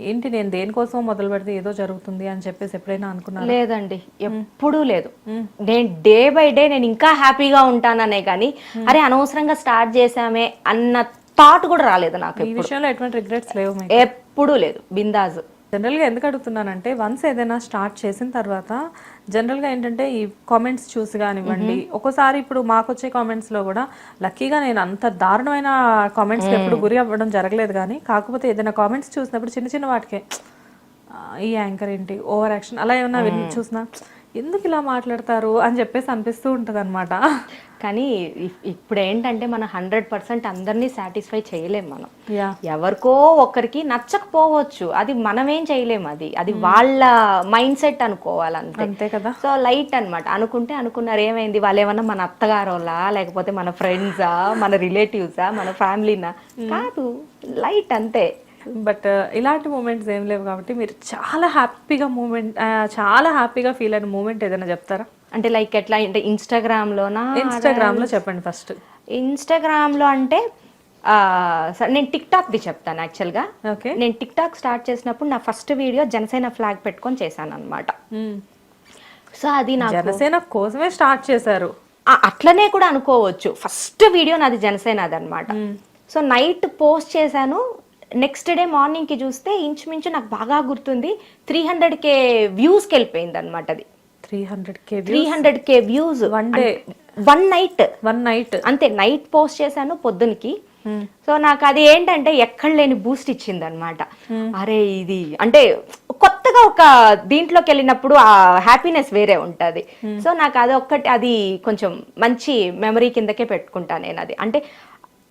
ఏంటి నేను దేనికోసం మొదలు పెడితే ఏదో జరుగుతుంది అని చెప్పేసి ఎప్పుడైనా అనుకున్నా? లేదండి, ఎప్పుడూ లేదు. నేను డే బై డే నేను ఇంకా హ్యాపీగా ఉంటాననే కానీ అరే అనవసరంగా స్టార్ట్ చేసామే అన్న థాట్ కూడా రాలేదు నాకు. ఈ విషయంలో ఎటువంటి రిగ్రెట్స్ లేవు? ఎప్పుడూ లేదు, బిందాజ్. జనరల్గా ఎందుకు అడుగుతున్నానంటే వన్స్ ఏదైనా స్టార్ట్ చేసిన తర్వాత జనరల్గా ఏంటంటే ఈ కామెంట్స్ చూసి కానివ్వండి, ఒక్కోసారి ఇప్పుడు మాకు వచ్చే కామెంట్స్లో కూడా లక్కీగా నేను అంత దారుణమైన కామెంట్స్కి ఎప్పుడు గురి అవ్వడం జరగలేదు, కానీ కాకపోతే ఏదైనా కామెంట్స్ చూసినప్పుడు చిన్న చిన్న వాటికే ఈ యాంకర్ ఏంటి ఓవర్ యాక్షన్ అలా ఏమన్నా చూసినా ఎందుకు ఇలా మాట్లాడతారు అని చెప్పేసి అనిపిస్తూ ఉంటుంది అనమాట. కానీ ఇప్పుడు ఏంటంటే మనం 100% అందరినీ సాటిస్ఫై చేయలేము. మనం ఎవరికో ఒకరికి నచ్చకపోవచ్చు, అది మనమేం చేయలేము, అది వాళ్ళ మైండ్ సెట్ అనుకోవాలంతే. అంతే కదా. సో లైట్ అనమాట. అనుకున్నారు ఏమైంది, వాళ్ళు ఏమన్నా మన అత్తగారోలా లేకపోతే మన ఫ్రెండ్సా మన రిలేటివ్సా మన ఫ్యామిలీనా, కాదు, లైట్ అంతే. బట్ ఇలాంటి మూమెంట్స్ ఏం లేవు కాబట్టి మీరు చాలా హ్యాపీగా ఫీల్ అయిన మూమెంట్ ఏదైనా చెప్తారా? అంటే లైక్ ఎట్లా అంటే ఇన్స్టాగ్రామ్లో చెప్పండి ఫస్ట్. ఇన్స్టాగ్రామ్లో అంటే నేను టిక్ టాక్ది చెప్తాను. యాక్చువల్గా నేను టిక్ టాక్ స్టార్ట్ చేసినప్పుడు నా ఫస్ట్ వీడియో జనసేన ఫ్లాగ్ పెట్టుకొని చేశాను అనమాట. సో అది నా జనసేన కోసమే స్టార్ట్ చేశారు అట్లనే కూడా అనుకోవచ్చు. ఫస్ట్ వీడియో నాది జనసేనది అనమాట. సో నైట్ పోస్ట్ చేశాను, నెక్స్ట్ డే మార్నింగ్కి చూస్తే ఇంచుమించు నాకు బాగా గుర్తుంది 300K వ్యూస్కి వెళ్ళిపోయింది అనమాట. అది 300K వ్యూస్ వన్ నైట్ అంతే. నైట్ పోస్ట్ చేశాను పొద్దునకి. సో నాకు అది ఏంటంటే ఎక్కడ లేని బూస్ట్ ఇచ్చింది అనమాట. అరే ఇది అంటే కొత్తగా ఒక దీంట్లోకి వెళ్ళినప్పుడు ఆ హ్యాపీనెస్ వేరే ఉంటుంది. సో నాకు అది ఒక్కటి, అది కొంచెం మంచి మెమరీ కిందకే పెట్టుకుంటాను నేను. అది అంటే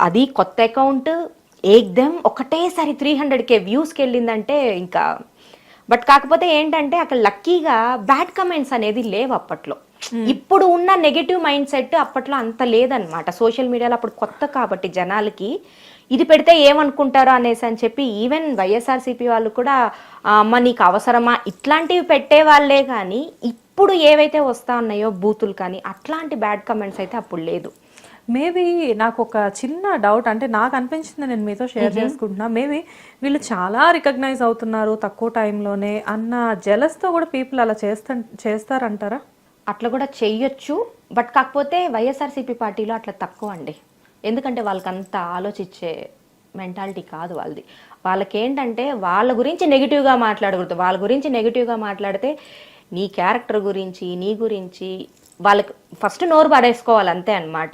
అది కొత్త అకౌంట్ ఏకదం ఒకటేసారి 300K వ్యూస్కి వెళ్ళిందంటే ఇంకా. బట్ కాకపోతే ఏంటంటే అక్కడ లక్కీగా బ్యాడ్ కమెంట్స్ అనేది లేవు అప్పట్లో. ఇప్పుడు ఉన్న నెగటివ్ మైండ్ సెట్ అప్పట్లో అంత లేదనమాట. సోషల్ మీడియాలో అప్పుడు కొత్త కాబట్టి జనాలకి ఇది పెడితే ఏమనుకుంటారో అనేసి అని చెప్పి ఈవెన్ వైఎస్ఆర్సీపీ వాళ్ళు కూడా అమ్మ నీకు అవసరమా ఇట్లాంటివి పెట్టే వాళ్ళే, కానీ ఇప్పుడు ఏవైతే వస్తా ఉన్నాయో బూతులు కానీ అట్లాంటి బ్యాడ్ కమెంట్స్ అయితే అప్పుడు లేదు. మేబీ నాకు ఒక చిన్న డౌట్, అంటే నాకు అనిపించింది, నేను మీతో షేర్ చేసుకుంటున్నా. మేబీ వీళ్ళు చాలా రికగ్నైజ్ అవుతున్నారు తక్కువ టైంలోనే అన్న జెలస్తో కూడా పీపుల్ అలా చేస్తారంటారా? అట్లా కూడా చెయ్యొచ్చు, బట్ కాకపోతే వైఎస్ఆర్సీపీ పార్టీలో అట్లా తక్కువ అండి. ఎందుకంటే వాళ్ళకి అంత ఆలోచించే మెంటాలిటీ కాదు వాళ్ళది. వాళ్ళకేంటంటే వాళ్ళ గురించి నెగిటివ్గా మాట్లాడకూడదు. వాళ్ళ గురించి నెగిటివ్గా మాట్లాడితే నీ క్యారెక్టర్ గురించి నీ గురించి వాళ్ళకి ఫస్ట్ నోరు పడేసుకోవాలి అంతే అనమాట.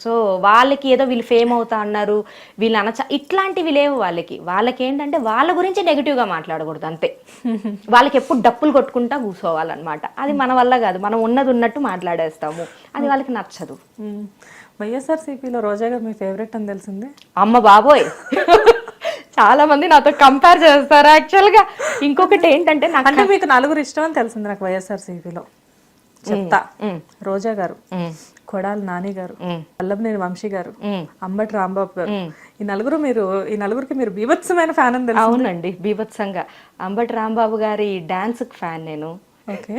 సో వాళ్ళకి ఏదో వీళ్ళు ఫేమ్ అవుతా అన్నారు, వీళ్ళు ఇట్లాంటివి లేవు వాళ్ళకి ఏంటంటే వాళ్ళ గురించి నెగిటివ్గా మాట్లాడకూడదు అంతే. వాళ్ళకి ఎప్పుడు డప్పులు కొట్టుకుంటా కూర్చోవాలన్నమాట. అది మన వల్ల కాదు, మనం ఉన్నది ఉన్నట్టు మాట్లాడేస్తాము, అది వాళ్ళకి నచ్చదు. వైఎస్ఆర్సీపీలో రోజా గారు మీ ఫేవరెట్ అని తెలిసింది. అమ్మ బాబోయ్, చాలా మంది నాతో కంపేర్ చేస్తారు యాక్చువల్గా. ఇంకొకటి ఏంటంటే నాకు మీకు నలుగురు ఇష్టం అని తెలిసింది నాకు వైఎస్ఆర్సీపీలో. చెప్తా. రోజా గారు, కొడాలి నాని గారు, వల్లభనేని వంశీ గారు, అంబటి రాంబాబు గారు, ఈ నలుగురికి మీరు బీభత్సమైన ఫ్యాన్ అని తెలుసు. అవునండి, బీభత్సంగా. అంబటి రాంబాబు గారి డాన్స్ ఫ్యాన్ నేను. ఓకే.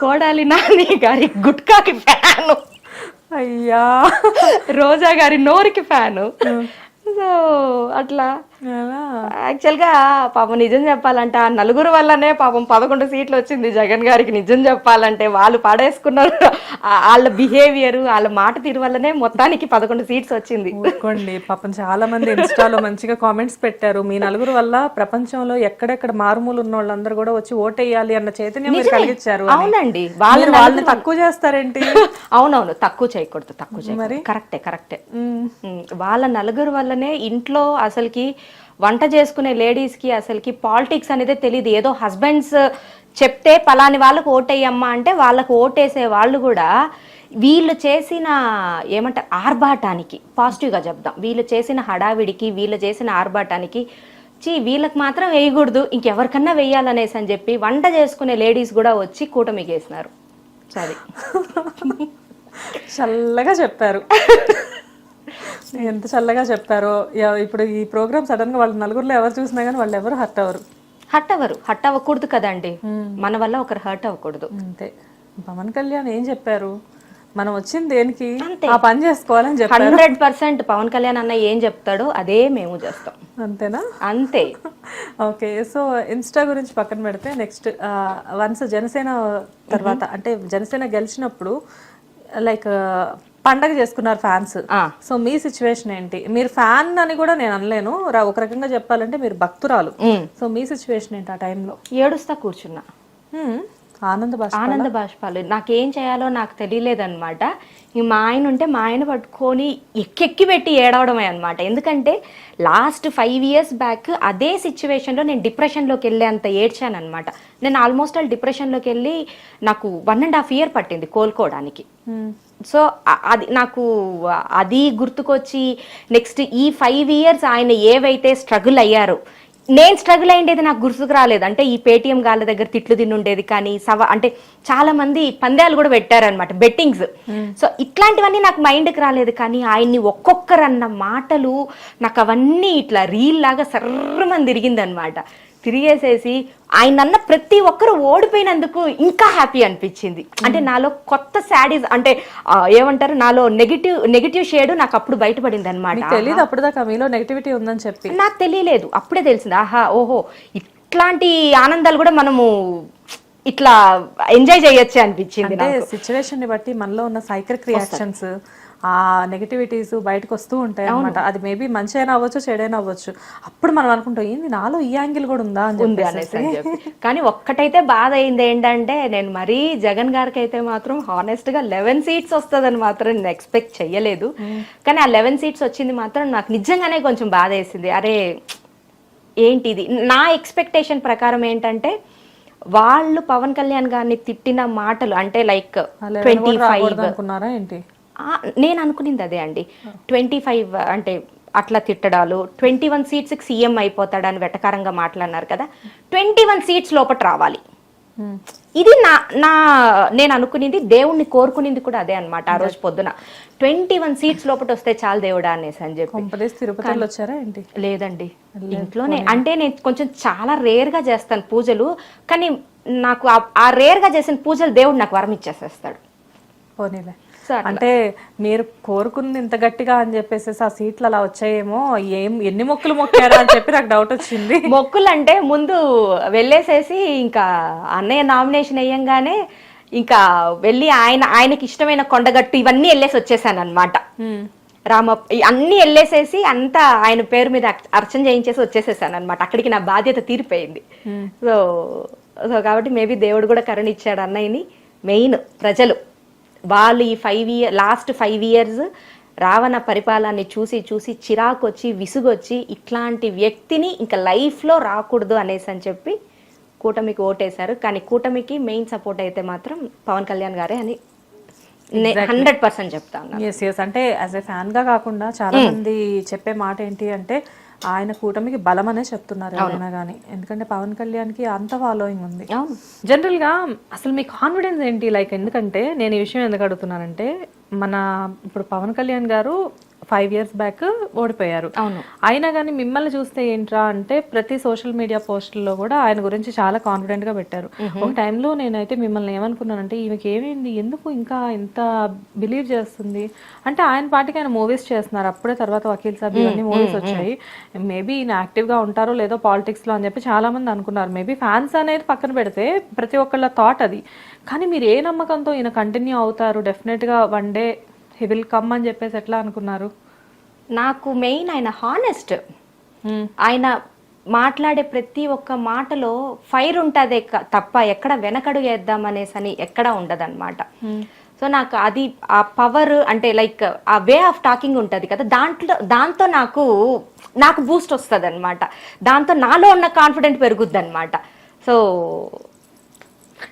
కోడాలి నాని గారి గుట్కాకి ఫ్యాను. అయ్యా. రోజా గారి నోరుకి ఫ్యాను. సో అట్లా యాక్చువల్గా పాపం నిజం చెప్పాలంటే ఆ నలుగురు వల్లనే పాపం 11 సీట్లు వచ్చింది జగన్ గారికి. నిజం చెప్పాలంటే వాళ్ళు పాడేసుకున్నారు. వాళ్ళ బిహేవియర్, వాళ్ళ మాట తీరు వల్లనే మొత్తానికి 11 సీట్స్ వచ్చింది. ఊరుకోండి, పాపం చాలా మంది ఇన్స్టాలో మంచిగా కామెంట్స్ పెట్టారు. మీ నలుగురు వల్ల ప్రపంచంలో ఎక్కడెక్కడ మారుమూలు ఉన్న వాళ్ళందరూ కూడా వచ్చి ఓటేయాలి అన్న చైతన్యం మీరు కలిగించారు. అవునండి, వాళ్ళని తక్కువ చేస్తారేంటి? అవునవును, తక్కువ చేయకూడదు, తక్కువ చేయకూడదు. కరెక్టే. వాళ్ళ నలుగురు వల్లనే ఇంట్లో అసలుకి వంట చేసుకునే లేడీస్ కి అసలుకి పాలిటిక్స్ అనేది తెలియదు. ఏదో హస్బెండ్స్ చెప్తే పలాని వాళ్ళకు ఓటేయమ్మా అంటే వాళ్ళకు ఓటేసే వాళ్ళు కూడా వీళ్ళు చేసిన ఏమంటారు ఆర్భాటానికి, పాజిటివ్గా చెప్దాం, వీళ్ళు చేసిన హడావిడికి, వీళ్ళు చేసిన ఆర్భాటానికి వీళ్ళకి మాత్రం వేయకూడదు, ఇంకెవరికన్నా వేయాలనేసి అని చెప్పి వంట చేసుకునే లేడీస్ కూడా వచ్చి కూటమికి వేసినారు. సరే, చల్లగా చెప్పారు. ఎంత చల్లగా చెప్పారో. ఇప్పుడు ఈ ప్రోగ్రామ్ సడన్ గా వాళ్ళ నలుగురిలో ఎవరు చూసినా కానీ వాళ్ళు ఎవరు హర్ట్ అవ్వకూడదు కదండి. మన వల్ల ఒకరు హర్ట్ అవ్వకూడదు. అంతే. పవన్ కళ్యాణ్ ఏం చెప్పారు? మనం వచ్చింది దేనికి, ఆ పని చేసుకోవాలని చెప్పారు. 100% పవన్ కళ్యాణ్ అన్న ఏం చెప్తాడో అదే మేము చేస్తాం. అంతేనా? అంతే. ఓకే. సో ఇన్స్టా గురించి పక్కన పెడితే నెక్స్ట్ వన్స్ జనసేన తర్వాత అంటే జనసేన గెలిచినప్పుడు లైక్ పండగ చేసుకున్నారు ఫ్యాన్స్. సో మీ సిచ్యువేషన్ ఏంటి? మీరు ఫ్యాన్ అని కూడా నేను అనలేను, ఒక రకంగా చెప్పాలంటే మీరు భక్తురాలు. సో మీ సిచ్యువేషన్ ఏంటి ఆ టైంలో? ఏడుస్తా కూర్చున్నా. ఆనంద బాష్పాలు. నాకేం చేయాలో నాకు తెలియలేదన్నమాట. మా ఆయన ఉంటే మా ఆయన పట్టుకొని ఎక్కి పెట్టి ఏడవడమే అనమాట. ఎందుకంటే లాస్ట్ 5 years బ్యాక్ అదే సిచ్యువేషన్లో నేను డిప్రెషన్లోకి వెళ్ళేంత ఏడ్చాను అనమాట. నేను ఆల్మోస్ట్ డిప్రెషన్లోకి వెళ్ళి నాకు 1.5 years పట్టింది కోలుకోవడానికి. సో అది నాకు అది గుర్తుకొచ్చి నెక్స్ట్ ఈ 5 years ఆయన ఏవైతే స్ట్రగుల్ అయ్యారో, నేను స్ట్రగుల్ అయ్యేది నాకు గుర్తుకు రాలేదు. అంటే ఈ పేటిఎం గాళ్ళ దగ్గర తిట్లు తిన్నుండేది, కానీ అంటే చాలా మంది పందాలు కూడా పెట్టారనమాట, బెట్టింగ్స్. సో ఇట్లాంటివన్నీ నాకు మైండ్కి రాలేదు. కానీ ఆయన్ని ఒక్కొక్కరన్న మాటలు నాకు అవన్నీ ఇట్లా రీల్ లాగా సర్రమని తిరిగిందనమాట. తిరిగేసేసి ఆయన అన్న ప్రతి ఒక్కరు ఓడిపోయినందుకు ఇంకా హ్యాపీ అనిపించింది. అంటే నాలో కొత్త సాడీస్ అంటే ఏమంటారు, నాలో నెగిటివ్ షేడ్ నాకు అప్పుడు బయటపడింది అనమాట. తెలియదు అప్పుడు దాకా మీలో నెగిటివిటీ ఉందని చెప్పి నాకు తెలియలేదు. అప్పుడే తెలిసింది, ఓహో ఇట్లాంటి ఆనందాలు కూడా మనము ఇట్లా ఎంజాయ్ చేయొచ్చు అనిపించింది. సిచ్యువేషన్ ని బట్టి మనలో ఉన్న సైక్రిక్ రియాక్షన్స్, ఆ నెగటివిటీస్ బయటకు వస్తూ ఉంటాయి అనమాట. అది మేబీ మంచి అయినా అవ్వచ్చు, చెడైనా అవ్వచ్చు. అప్పుడు మనం అనుకుంటాం ఏంది నాలో ఈ యాంగిల్ కూడా ఉందా అని చెప్పి. కానీ ఒక్కటైతే బాధ అయింది ఏంటంటే, నేను మరీ జగన్ గారికి అయితే మాత్రం హానెస్ట్ గా 11 seats వస్తుందని మాత్రం నేను ఎక్స్పెక్ట్ చెయ్యలేదు. కానీ ఆ 11 seats వచ్చింది మాత్రం నాకు నిజంగానే కొంచెం బాధ వేసింది. అరే ఏంటిది, నా ఎక్స్పెక్టేషన్ ప్రకారం ఏంటంటే వాళ్ళు పవన్ కళ్యాణ్ గారిని తిట్టిన మాటలు అంటే లైక్ 25 అనుకున్నారా ఏంటి? నేను అనుకునింది అదే అండి. 25 అంటే అట్లా తిట్టడాలు, 21 seats సీఎం అయిపోతాడని వెటకారంగా మాట్లాడినారు కదా, 21 seats లోపల రావాలి. ఇది నేను అనుకునింది, దేవుణ్ణి కోరుకునింది కూడా అదే అనమాట. ఆ రోజు పొద్దున 21 seats లోపల వస్తే చాలు దేవుడా అనేసి అని చెప్పి. లేదండి, ఇంట్లోనే. అంటే నేను కొంచెం చాలా రేర్ గా చేస్తాను పూజలు, కానీ నాకు ఆ రేర్ గా చేసిన పూజలు దేవుడు నాకు వరం ఇచ్చేసేస్తాడు. అంటే మీరు కోరుకుంది ఇంత గట్టిగా అని చెప్పేసి ఆ సీట్లు అలా వచ్చాయేమో, ఎన్ని మొక్కులు మొక్కారా అని చెప్పి నాకు డౌట్ వచ్చింది. మొక్కులు అంటే ముందు వెళ్ళేసేసి ఇంకా అన్నయ్య నామినేషన్ అయ్యంగానే ఇంకా వెళ్ళి ఆయనకి ఇష్టమైన కొండగట్టు ఇవన్నీ వెళ్ళేసి వచ్చేసాను అనమాట. అన్ని వెళ్ళేసేసి అంతా ఆయన పేరు మీద అర్చన చేయించేసి వచ్చేసేసాను అనమాట. అక్కడికి నా బాధ్యత తీరిపోయింది. సో కాబట్టి మేబీ దేవుడు కూడా కరుణ ఇచ్చాడు అన్నయ్యని. మెయిన్ ప్రజలు వాళ్ళు ఈ లాస్ట్ 5 years రావణ పరిపాలనని చూసి చిరాకు వచ్చి విసుగొచ్చి ఇట్లాంటి వ్యక్తిని ఇంకా లైఫ్లో రాకూడదు అనేసి అని చెప్పి కూటమికి ఓటేశారు. కానీ కూటమికి మెయిన్ సపోర్ట్ అయితే మాత్రం పవన్ కళ్యాణ్ గారే అని 100% చెప్తాను. అంటే యాజ్ ఎ ఫ్యాన్ గా కాకుండా చాలా మంది చెప్పే మాట ఏంటి అంటే, ఆయన కూటమికి బలం అనే చెప్తున్నారు ఎవరైనా కానీ, ఎందుకంటే పవన్ కళ్యాణ్కి అంత ఫాలోయింగ్ ఉంది. అవును. జనరల్గా అసలు మీ కాన్ఫిడెన్స్ ఏంటి? లైక్ ఎందుకంటే నేను ఈ విషయం ఎందుకు అడుగుతున్నానంటే, మన ఇప్పుడు పవన్ కళ్యాణ్ గారు 5 years బ్యాక్ ఓడిపోయారు. అవును. అయినా కానీ మిమ్మల్ని చూస్తే ఏంట్రా అంటే ప్రతి సోషల్ మీడియా పోస్టుల్లో కూడా ఆయన గురించి చాలా కాన్ఫిడెంట్ గా పెట్టారు. ఒక టైంలో నేనైతే మిమ్మల్ని ఏమనుకున్నానంటే, ఈమెకి ఏమైంది, ఎందుకు ఇంకా ఇంత బిలీవ్ చేస్తుంది అంటే, ఆయన పార్టీకి ఆయన మూవీస్ చేస్తున్నారు అప్పుడే, తర్వాత వకీల్ సాబ్ ఇవన్నీ మూవీస్ వచ్చాయి, మేబీ ఈయన యాక్టివ్ గా ఉంటారో లేదో పాలిటిక్స్ లో అని చెప్పి చాలా మంది అనుకున్నారు. మేబీ ఫ్యాన్స్ అనేది పక్కన పెడితే ప్రతి ఒక్కళ్ళ థాట్ అది. కానీ మీరు ఏ నమ్మకంతో ఈయన కంటిన్యూ అవుతారు, డెఫినెట్ గా one day he will come అని చెప్పేసి ఎట్లా అనుకున్నారు? నాకు మెయిన్ ఆయన హానెస్ట్, ఆయన మాట్లాడే ప్రతి ఒక్క మాటలో ఫైర్ ఉంటుంది తప్ప ఎక్కడ వెనకడు వేద్దాం అనేసి అని ఎక్కడ ఉండదన్నమాట. సో నాకు అది ఆ పవర్ అంటే లైక్ ఆ వే ఆఫ్ టాకింగ్ ఉంటుంది కదా, దాంతో నాకు బూస్ట్ వస్తుంది అనమాట, దాంతో నాలో ఉన్న కాన్ఫిడెంట్ పెరుగుద్ది అనమాట. సో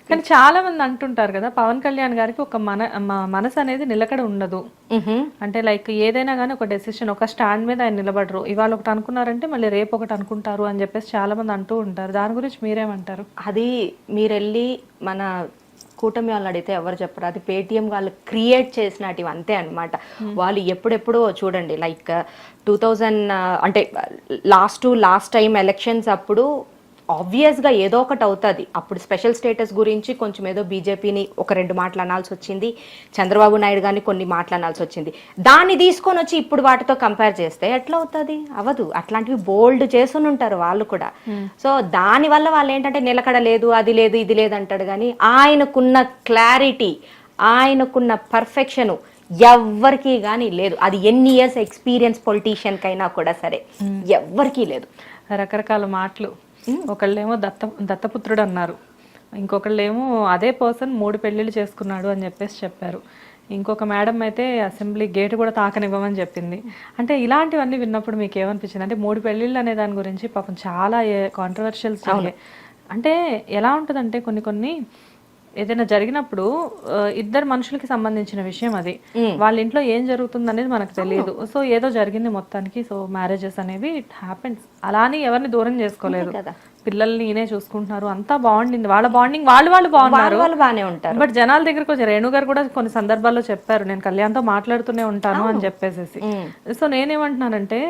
కానీ చాలా మంది అంటుంటారు కదా, పవన్ కళ్యాణ్ గారికి ఒక మనసు అనేది నిలకడ ఉండదు అంటే, లైక్ ఏదైనా కానీ ఒక డెసిషన్, ఒక స్టాండ్ మీద ఆయన నిలబడరు. ఇవాళ ఒకటి అనుకున్నారంటే మళ్ళీ రేపు ఒకటి అనుకుంటారు అని చెప్పేసి చాలా మంది అంటూ ఉంటారు. దాని గురించి మీరేమంటారు? అది మీరు వెళ్ళి మన కూటమి వాళ్ళని అడిగితే ఎవరు చెప్పరు, అది పేటిఎం వాళ్ళు క్రియేట్ చేసినటివి అంతే అనమాట. వాళ్ళు ఎప్పుడెప్పుడో చూడండి, లైక్ 2000 అంటే లాస్ట్ టైం ఎలక్షన్స్ అప్పుడు ఆబ్వియస్గా ఏదో ఒకటి అవుతుంది. అప్పుడు స్పెషల్ స్టేటస్ గురించి కొంచెం ఏదో బీజేపీని ఒక 2 మాటలు అనాల్సి వచ్చింది, చంద్రబాబు నాయుడు గారిని కొన్ని మాటలు అనాల్సి వచ్చింది. దాన్ని తీసుకొని వచ్చి ఇప్పుడు వాటితో కంపేర్ చేస్తే ఎట్లా అవుతుంది? అవదు. అట్లాంటివి బోల్డ్ చేసుకుని ఉంటారు వాళ్ళు కూడా. సో దానివల్ల వాళ్ళు ఏంటంటే నిలకడ లేదు, అది లేదు, ఇది లేదు అంటాడు. కానీ ఆయనకున్న క్లారిటీ, ఆయనకున్న పర్ఫెక్షన్ ఎవ్వరికీ కానీ లేదు. అది ఎన్ని ఇయర్స్ ఎక్స్పీరియన్స్ పొలిటీషియన్ కైనా కూడా సరే ఎవ్వరికీ లేదు. రకరకాల మాటలు, ఒకళ్ళేమో దత్తపుత్రుడు అన్నారు, ఇంకొకళ్ళేమో అదే పర్సన్ 3 పెళ్లిళ్ళు చేసుకున్నాడు అని చెప్పేసి చెప్పారు. ఇంకొక మేడం అయితే అసెంబ్లీ గేట్ కూడా తాకనివ్వమని చెప్పింది. అంటే ఇలాంటివన్నీ విన్నప్పుడు మీకు ఏమనిపించింది? అంటే 3 పెళ్లిళ్ళు అనే దాని గురించి పాపం చాలా కాంట్రవర్షియల్. అంటే ఎలా ఉంటుందంటే, కొన్ని ఏదైనా జరిగినప్పుడు ఇద్దరు మనుషులకి సంబంధించిన విషయం అది, వాళ్ళ ఇంట్లో ఏం జరుగుతుంది అనేది మనకు తెలియదు. సో ఏదో జరిగింది మొత్తానికి. సో మ్యారేజెస్ అనేవి ఇట్ హ్యాపెన్స్. అలానే ఎవరిని దూరం చేసుకోలేదు, పిల్లల్ని ఈయనే చూసుకుంటున్నారు, అంతా బాగుండింది, వాళ్ళ బాండింగ్ వాళ్ళు బాగున్నారు, బాగానే ఉంటారు. బట్ జనాల దగ్గరకు వచ్చి రేణు గారు కూడా కొన్ని సందర్భాల్లో చెప్పారు, నేను కళ్యాణ్తో మాట్లాడుతూనే ఉంటాను అని చెప్పేసి. సో నేనేమంటున్నానంటే,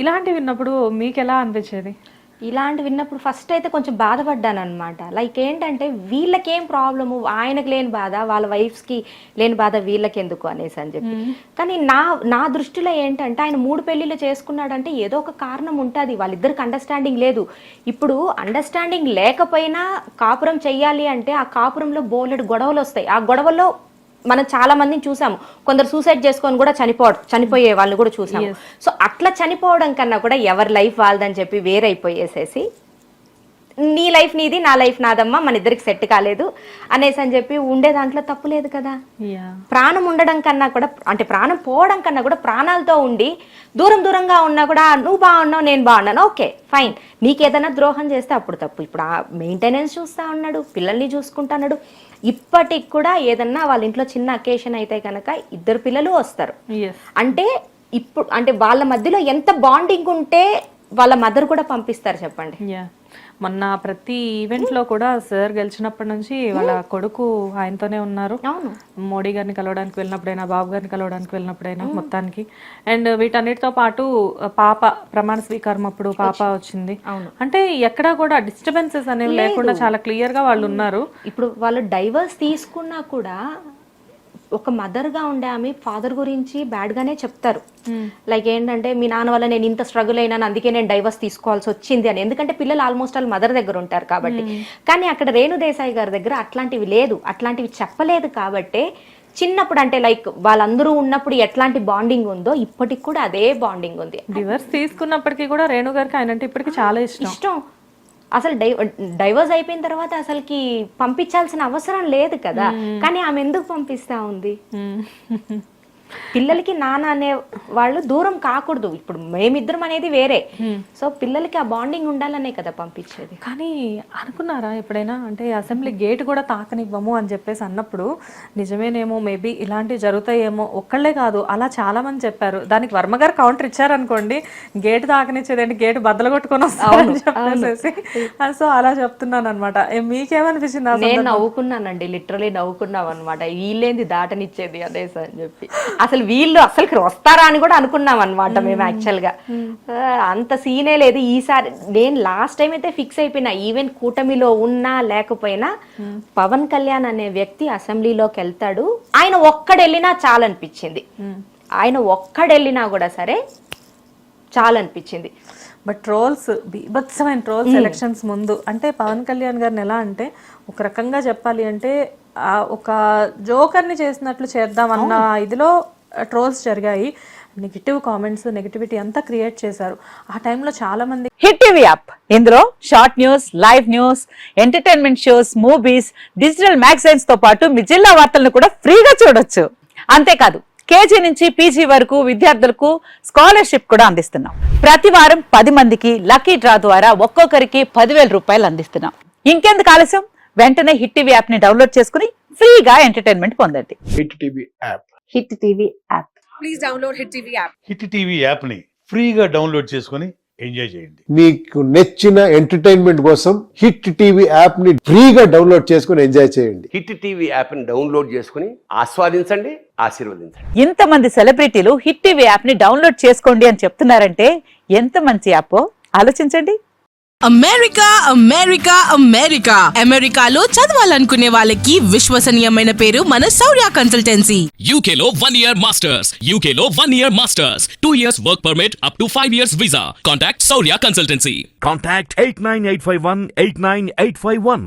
ఇలాంటివి విన్నప్పుడు మీకు ఎలా అనిపించేది? ఇలాంటి విన్నప్పుడు ఫస్ట్ అయితే కొంచెం బాధపడ్డాను అనమాట. లైక్ ఏంటంటే, వీళ్ళకేం ప్రాబ్లము, ఆయనకు లేని బాధ, వాళ్ళ వైఫ్స్కి లేని బాధ వీళ్ళకి ఎందుకు అనేసి అని చెప్పి. కానీ నా దృష్టిలో ఏంటంటే, ఆయన 3 పెళ్లిళ్ళు చేసుకున్నాడంటే ఏదో ఒక కారణం ఉంటుంది. వాళ్ళిద్దరికి అండర్స్టాండింగ్ లేదు. ఇప్పుడు అండర్స్టాండింగ్ లేకపోయినా కాపురం చెయ్యాలి అంటే ఆ కాపురంలో బోలెడు గొడవలు వస్తాయి. ఆ గొడవల్లో మనం చాలా మందిని చూసాము, కొందరు సూసైడ్ చేసుకొని కూడా చనిపోయే వాళ్ళని కూడా చూసాము. సో అట్లా చనిపోవడం కన్నా కూడా ఎవరి లైఫ్ వాళ్ళదని చెప్పి వేరైపోయేసేసి, నీ లైఫ్ నీది, నా లైఫ్ నాదమ్మా, మన ఇద్దరికి సెట్ కాలేదు అనేసి అని చెప్పి ఉండే దాంట్లో తప్పు లేదు కదా. ప్రాణం ఉండడం కన్నా కూడా, అంటే ప్రాణం పోవడం కన్నా కూడా ప్రాణాలతో ఉండి దూరంగా ఉన్నా కూడా నువ్వు బాగున్నావు, నేను బాగున్నాను, ఓకే ఫైన్. నీకేదైనా ద్రోహం చేస్తే అప్పుడు తప్పు. ఇప్పుడు ఆ మెయింటెనెన్స్ చూస్తా ఉన్నాడు, పిల్లల్ని చూసుకుంటున్నాడు. ఇప్పటికి కూడా ఏదన్నా వాళ్ళ ఇంట్లో చిన్న అకేషన్ అయితే కనుక 2 పిల్లలు వస్తారు. అంటే ఇప్పుడు అంటే వాళ్ళ మధ్యలో ఎంత బాండింగ్ ఉంటే వాళ్ళ మదర్ కూడా పంపిస్తారు చెప్పండి. మొన్న ప్రతి ఈవెంట్ లో కూడా సార్ గెలిచినప్పటి నుంచి వాళ్ళ కొడుకు ఆయనతోనే ఉన్నారు. మోడీ గారిని కలవడానికి వెళ్ళినప్పుడైనా, బాబు గారిని కలవడానికి వెళ్ళినప్పుడైనా మొత్తానికి. అండ్ వీటన్నిటితో పాటు పాప ప్రమాణ స్వీకారం అప్పుడు పాప వచ్చింది. అంటే ఎక్కడా కూడా డిస్టర్బెన్సెస్ అనేవి లేకుండా చాలా క్లియర్ గా వాళ్ళు ఉన్నారు. ఇప్పుడు వాళ్ళు డైవర్స్ తీసుకున్నా కూడా ఒక మదర్గా ఉండే ఆమె ఫాదర్ గురించి బ్యాడ్గానే చెప్తారు. లైక్ ఏంటంటే, మీ నాన్న వల్ల నేను ఇంత స్ట్రగుల్ అయినాను, అందుకే నేను డైవర్స్ తీసుకోవాల్సి వచ్చింది అని. ఎందుకంటే పిల్లలు ఆల్మోస్ట్ వాళ్ళ మదర్ దగ్గర ఉంటారు కాబట్టి. కానీ అక్కడ రేణు దేశాయ్ గారి దగ్గర అట్లాంటివి లేదు, అట్లాంటివి చెప్పలేదు. కాబట్టి చిన్నప్పుడు అంటే లైక్ వాళ్ళందరూ ఉన్నప్పుడు ఎట్లాంటి బాండింగ్ ఉందో ఇప్పటికి కూడా అదే బాండింగ్ ఉంది. డివోర్స్ తీసుకున్నప్పటికీ కూడా రేణు గారికి ఆయన అంటే ఇప్పటికి చాలా ఇష్టం. అసలు డైవర్స్ అయిపోయిన తర్వాత అసలుకి పంపించాల్సిన అవసరం లేదు కదా, కానీ ఆమె ఎందుకు పంపిస్తా ఉంది? పిల్లలకి నాన్న అనే వాళ్ళు దూరం కాకూడదు. ఇప్పుడు మేమిద్దరం అనేది వేరే, సో పిల్లలకి ఆ బాండింగ్ ఉండాలనే కదా పంపించేది. కానీ అనుకున్నారా ఎప్పుడైనా, అంటే అసెంబ్లీ గేట్ కూడా తాకనివ్వము అని చెప్పేసి అన్నప్పుడు నిజమేనేమో, మేబీ ఇలాంటివి జరుగుతాయేమో, ఒక్కళ్ళే కాదు అలా చాలా మంది చెప్పారు. దానికి వర్మ గారు కౌంటర్ ఇచ్చారనుకోండి, గేట్ తాకనిచ్చేదండి, గేట్ బద్దలు కొట్టుకొని వస్తామని చెప్పేసి. సో అలా చెప్తున్నాను అనమాట. మీకేమనిపించింది? నేను నవ్వుకున్నానండి, లిటరలీ నవ్వుకున్నాం అనమాట. వీళ్ళేంది దాటనిచ్చేది అదే సార్ అని చెప్పి. అసలు వీళ్ళు అసలు వస్తారా అని కూడా అనుకున్నాం అనమాట మేము యాక్చువల్ గా. అంత సీనే లేదు ఈసారి. నేను లాస్ట్ టైం అయితే ఫిక్స్ అయిపోయినా, ఈవెన్ కూటమిలో ఉన్నా లేకపోయినా పవన్ కళ్యాణ్ అనే వ్యక్తి అసెంబ్లీలోకి వెళ్తాడు. ఆయన ఒక్కడెళ్ళినా చాలనిపించింది. ఆయన ఒక్కడెళ్ళినా కూడా సరే చాలనిపించింది. బట్ ట్రోల్స్, బీభత్సమైన ట్రోల్స్ ఎలక్షన్స్ ముందు, అంటే పవన్ కళ్యాణ్ గారిని ఎలా అంటే ఒక రకంగా చెప్పాలి అంటే ఒక జోకర్ని చేసినట్లు చేద్దామన్న ఇదిలో ట్రోల్స్ జరిగాయి. నెగిటివ్ కామెంట్స్, నెగిటివిటీ అంతా క్రియేట్ చేశారు. ఆ టైంలో చాలా మంది హిట్ టీవీ యాప్, ఇందులో short news, live news, entertainment shows, movies, digital magazines తో పాటు మీ జిల్లా వార్తలను కూడా ఫ్రీగా చూడొచ్చు. అంతేకాదు కేజీ నుంచి పీజీ వరకు విద్యార్థులకు స్కాలర్షిప్ కూడా అందిస్తున్నాం. ప్రతి వారం 10 మందికి లక్కీ డ్రా ద్వారా ఒక్కొక్కరికి 10,000 రూపాయలు అందిస్తున్నాం. ఇంకెందుకు ఆలస్యం, వెంటనే హిట్ టీవీ యాప్ ని డౌన్లోడ్ చేసుకుని ఫ్రీగా ఎంటర్టైన్మెంట్ పొందండి. Hit TV app. Hit TV app. Please download hit TV app. Hit TV app ని ఫ్రీగా డౌన్లోడ్ చేసుకొని ఎంజాయ్ చేయండి. మీకు నచ్చిన ఎంటర్టైన్మెంట్ కోసం హిట్ టీవీ యాప్ ని ఫ్రీగా డౌన్లోడ్ చేసుకొని ఎంజాయ్ చేయండి. హిట్ టీవీ యాప్ ని డౌన్లోడ్ చేసుకుని ఆస్వాదించండి, ఆశీర్వదించండి. ఇంతమంది సెలబ్రిటీలు హిట్ టీవీ యాప్ ని డౌన్లోడ్ చేసుకోండి అని చెప్తున్నారంటే ఎంత మంచి యాప్ ఆలోచించండి. అమెరికా అమెరికా అమెరికా అమెరికాలో చదవాలనుకునే వాళ్ళకి విశ్వసనీయమైన పేరు మన శౌర్య కన్సల్టెన్సీ. UK లో 1 year masters. UK లో 1 year masters. 2 years work permit up to 5 years visa. Contact Saurya Consultancy. Contact 89851 89851.